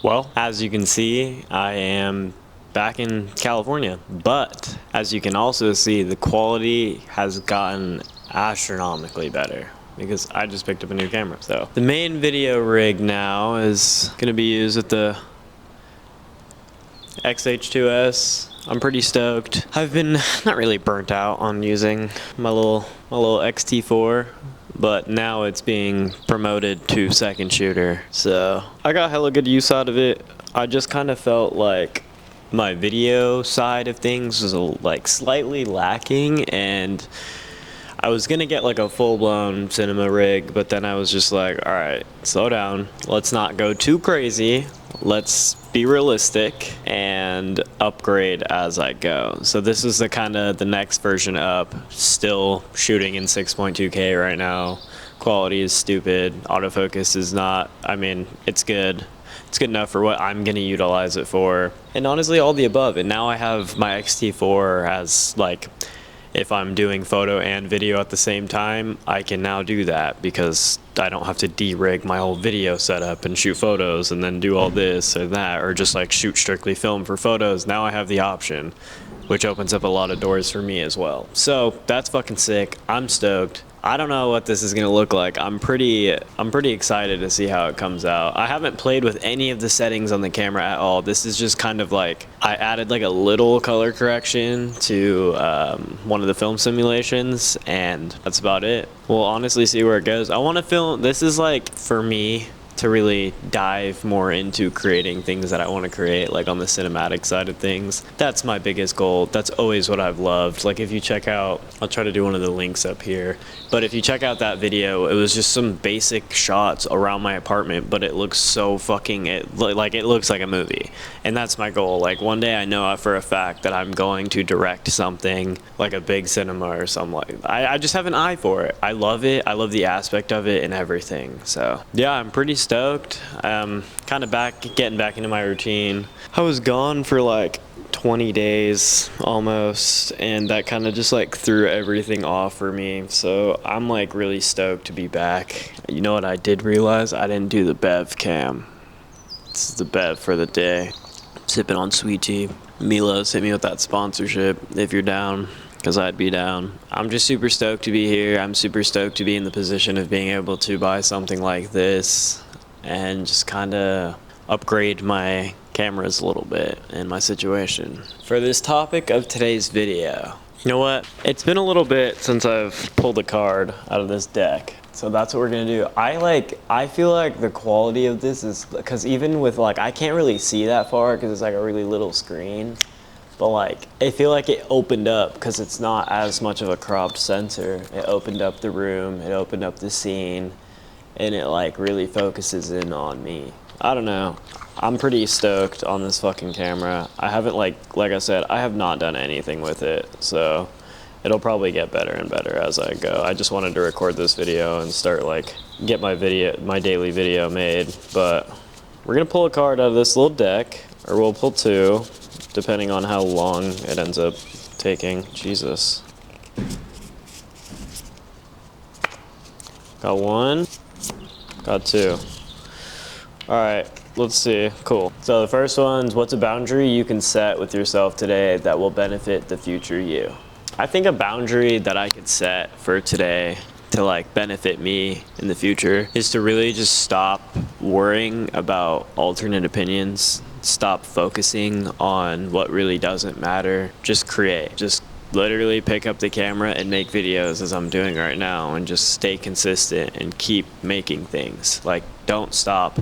Well, as you can see, I am back in California, but as you can also see, the quality has gotten astronomically better because I just picked up a new camera. So the main video rig now is going to be used with the xh2s. I'm pretty stoked. I've been not really burnt out on using my little X-T4, but now it's being promoted to second shooter. So I got hella good use out of it. I just kind of felt like my video side of things was like slightly lacking, and I was gonna get like a full-blown cinema rig, but then I was just like, all right, slow down. Let's not go too crazy. Let's be realistic and upgrade as I go. So this is the kind of the next version up. Still shooting in 6.2K right now. Quality is stupid. Autofocus is not, I mean, it's good. It's good enough for what I'm gonna utilize it for. And honestly, all the above. And now I have my X-T4 as like, if I'm doing photo and video at the same time, I can now do that because I don't have to de-rig my whole video setup and shoot photos and then do all this or that, or just like shoot strictly film for photos. Now I have the option, which opens up a lot of doors for me as well. So that's fucking sick. I'm stoked. I don't know what this is gonna look like. I'm pretty excited to see how it comes out. I haven't played with any of the settings on the camera at all. This is just kind of like, I added like a little color correction to one of the film simulations, and that's about it. We'll honestly see where it goes. I wanna film, this is like, for me, to really dive more into creating things that I want to create, like on the cinematic side of things. That's my biggest goal. That's always what I've loved. Like if you check out, I'll try to do one of the links up here, but if you check out that video, it was just some basic shots around my apartment, but it looks so fucking, it looks like a movie. And that's my goal. Like one day I know for a fact that I'm going to direct something like a big cinema or something like, I just have an eye for it. I love it. I love the aspect of it and everything. So yeah, I'm pretty stoked. Kind of getting back into my routine. I was gone for like 20 days almost, and that kind of just like threw everything off for me. So I'm like really stoked to be back. You know what I did realize? I didn't do the bev cam. This is the bev for the day. Sipping on sweet tea. Milos, hit me with that sponsorship if you're down, because I'd be down. I'm just super stoked to be here. I'm super stoked to be in the position of being able to buy something like this and just kind of upgrade my cameras a little bit in my situation. For this topic of today's video, you know what? It's been a little bit since I've pulled a card out of this deck. So that's what we're gonna do. I feel like the quality of this is, because even with like, I can't really see that far because it's like a really little screen. But like, I feel like it opened up because it's not as much of a cropped sensor. It opened up the room, it opened up the scene, and it like really focuses in on me. I don't know. I'm pretty stoked on this fucking camera. I haven't like I said, I have not done anything with it. So it'll probably get better and better as I go. I just wanted to record this video and start like, get my daily video made. But we're gonna pull a card out of this little deck, or we'll pull two, depending on how long it ends up taking. Jesus. Got one, got two. All right, let's see, cool. So the first one's, what's a boundary you can set with yourself today that will benefit the future you? I think a boundary that I could set for today to like benefit me in the future is to really just stop worrying about alternate opinions. Stop focusing on what really doesn't matter. Just create. Just literally pick up the camera and make videos as I'm doing right now, and just stay consistent and keep making things. Like, don't stop.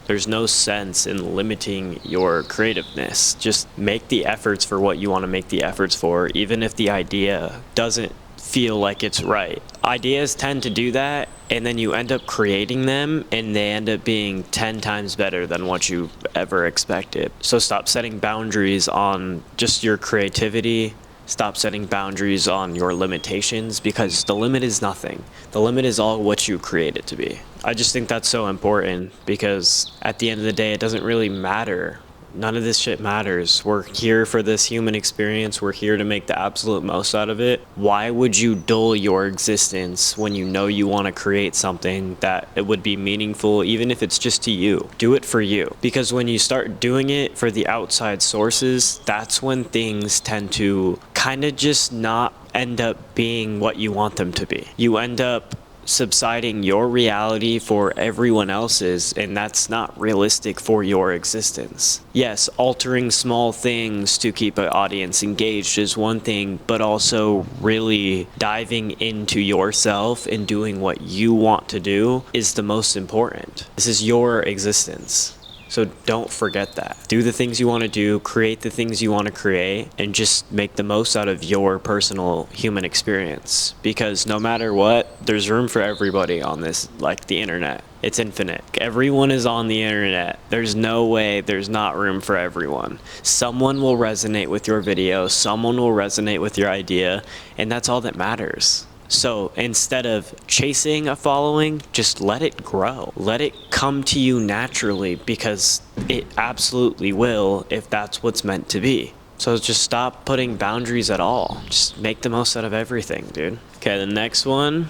There's no sense in limiting your creativeness. Just make the efforts for what you want to make the efforts for, even if the idea doesn't feel like it's right. Ideas tend to do that, and then you end up creating them, and they end up being 10 times better than what you ever expected. So stop setting boundaries on just your creativity. Stop setting boundaries on your limitations, because the limit is nothing. The limit is all what you create it to be. I just think that's so important, because at the end of the day, it doesn't really matter none of this shit matters. We're here for this human experience. We're here to make the absolute most out of it. Why would you dull your existence when you know you want to create something that it would be meaningful, even if it's just to you? Do it for you. Because when you start doing it for the outside sources, that's when things tend to kind of just not end up being what you want them to be. You end up subsiding your reality for everyone else's, and that's not realistic for your existence. Yes, altering small things to keep an audience engaged is one thing, but also really diving into yourself and doing what you want to do is the most important. This is your existence. So don't forget that. Do the things you want to do, create the things you want to create, and just make the most out of your personal human experience. Because no matter what, there's room for everybody on this, like the internet. It's infinite. Everyone is on the internet. There's no way there's not room for everyone. Someone will resonate with your video, someone will resonate with your idea, and that's all that matters. So instead of chasing a following, just let it grow. Let it come to you naturally, because it absolutely will if that's what's meant to be. So just stop putting boundaries at all. Just make the most out of everything, dude. Okay, the next one.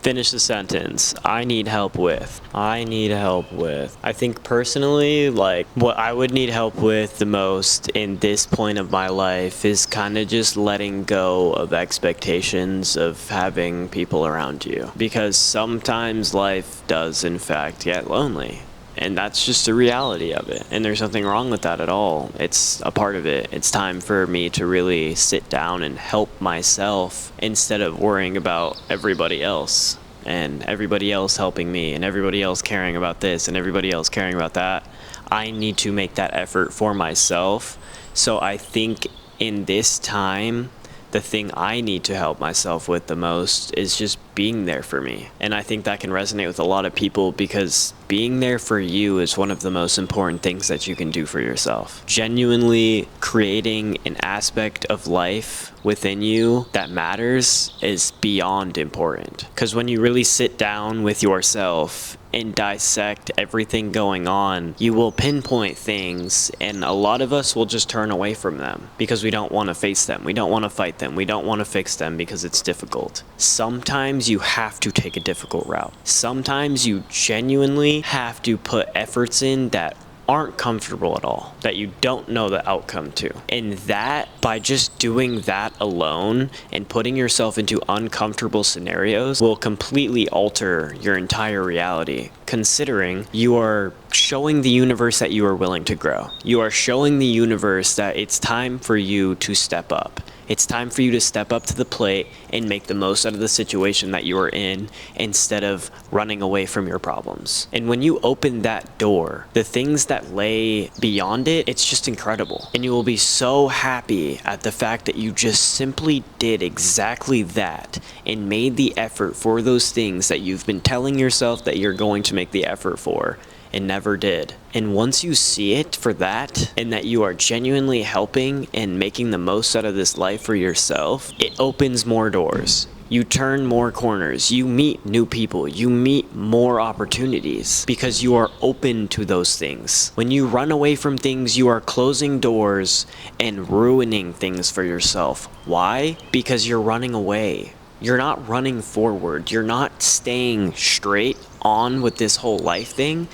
Finish the sentence. I need help with. I need help with. I think personally, like, what I would need help with the most in this point of my life is kind of just letting go of expectations of having people around you. Because sometimes life does, in fact, get lonely. And that's just the reality of it. And there's nothing wrong with that at all. It's a part of it. It's time for me to really sit down and help myself instead of worrying about everybody else and everybody else helping me and everybody else caring about this and everybody else caring about that. I need to make that effort for myself. So I think in this time, the thing I need to help myself with the most is just being there for me. And I think that can resonate with a lot of people, because being there for you is one of the most important things that you can do for yourself. Genuinely creating an aspect of life within you that matters is beyond important. Because when you really sit down with yourself and dissect everything going on, you will pinpoint things, and a lot of us will just turn away from them because we don't want to face them. We don't want to fight them. We don't want to fix them because it's difficult. Sometimes you have to take a difficult route. Sometimes you genuinely have to put efforts in that aren't comfortable at all, that you don't know the outcome to. And that, by just doing that alone and putting yourself into uncomfortable scenarios, will completely alter your entire reality, considering you are showing the universe that you are willing to grow. You are showing the universe that it's time for you to step up. It's time for you to step up to the plate and make the most out of the situation that you are in, instead of running away from your problems. And when you open that door, the things that lay beyond it, it's just incredible. And you will be so happy at the fact that you just simply did exactly that and made the effort for those things that you've been telling yourself that you're going to make the effort for and never did. And once you see it for that, and that you are genuinely helping and making the most out of this life for yourself, it opens more doors. You turn more corners, you meet new people, you meet more opportunities because you are open to those things. When you run away from things, you are closing doors and ruining things for yourself. Why? Because you're running away. You're not running forward. You're not staying straight on with this whole life thing.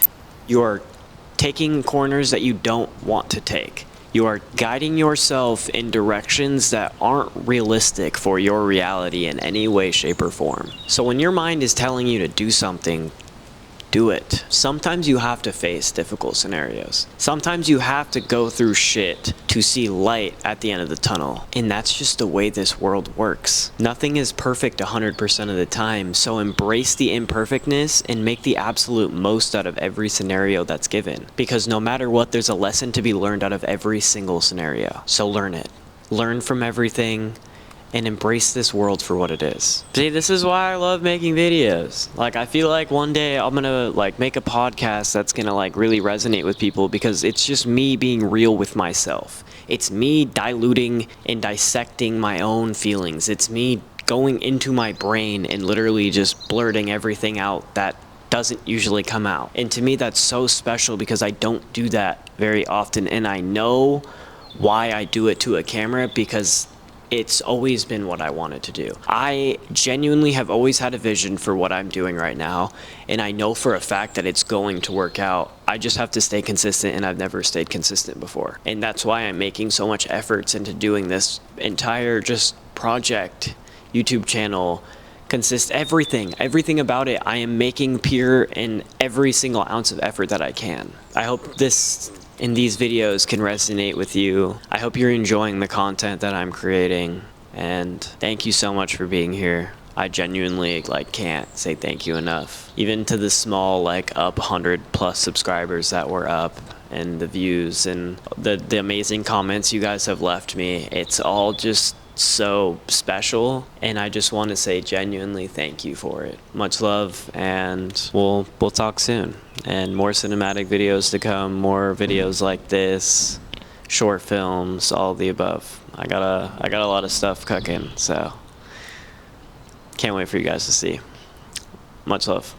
You're taking corners that you don't want to take. You are guiding yourself in directions that aren't realistic for your reality in any way, shape, or form. So when your mind is telling you to do something, do it. Sometimes you have to face difficult scenarios. Sometimes you have to go through shit to see light at the end of the tunnel. And that's just the way this world works. Nothing is perfect 100% of the time, so embrace the imperfectness and make the absolute most out of every scenario that's given. Because no matter what, there's a lesson to be learned out of every single scenario. So learn it. Learn from everything and embrace this world for what it is. See, this is why I love making videos. Like, I feel like one day I'm gonna like make a podcast that's gonna like really resonate with people, because it's just me being real with myself. It's me diluting and dissecting my own feelings. It's me going into my brain and literally just blurting everything out that doesn't usually come out. And to me, that's so special because I don't do that very often. And I know why I do it to a camera, because it's always been what I wanted to do. I genuinely have always had a vision for what I'm doing right now, and I know for a fact that it's going to work out. I just have to stay consistent, and I've never stayed consistent before. And that's why I'm making so much efforts into doing this entire just project, YouTube channel, everything about it. I am making pure in every single ounce of effort that I can. I hope these videos can resonate with you. I hope you're enjoying the content that I'm creating, and thank you so much for being here. I genuinely can't say thank you enough. Even to the small up 100+ subscribers that were up, and the views and the amazing comments you guys have left me. It's all just so special, and I just want to say genuinely thank you for it. Much love, and we'll talk soon. And more cinematic videos to come, more videos like this, short films, all of the above. I got a lot of stuff cooking, so can't wait for you guys to see. Much love.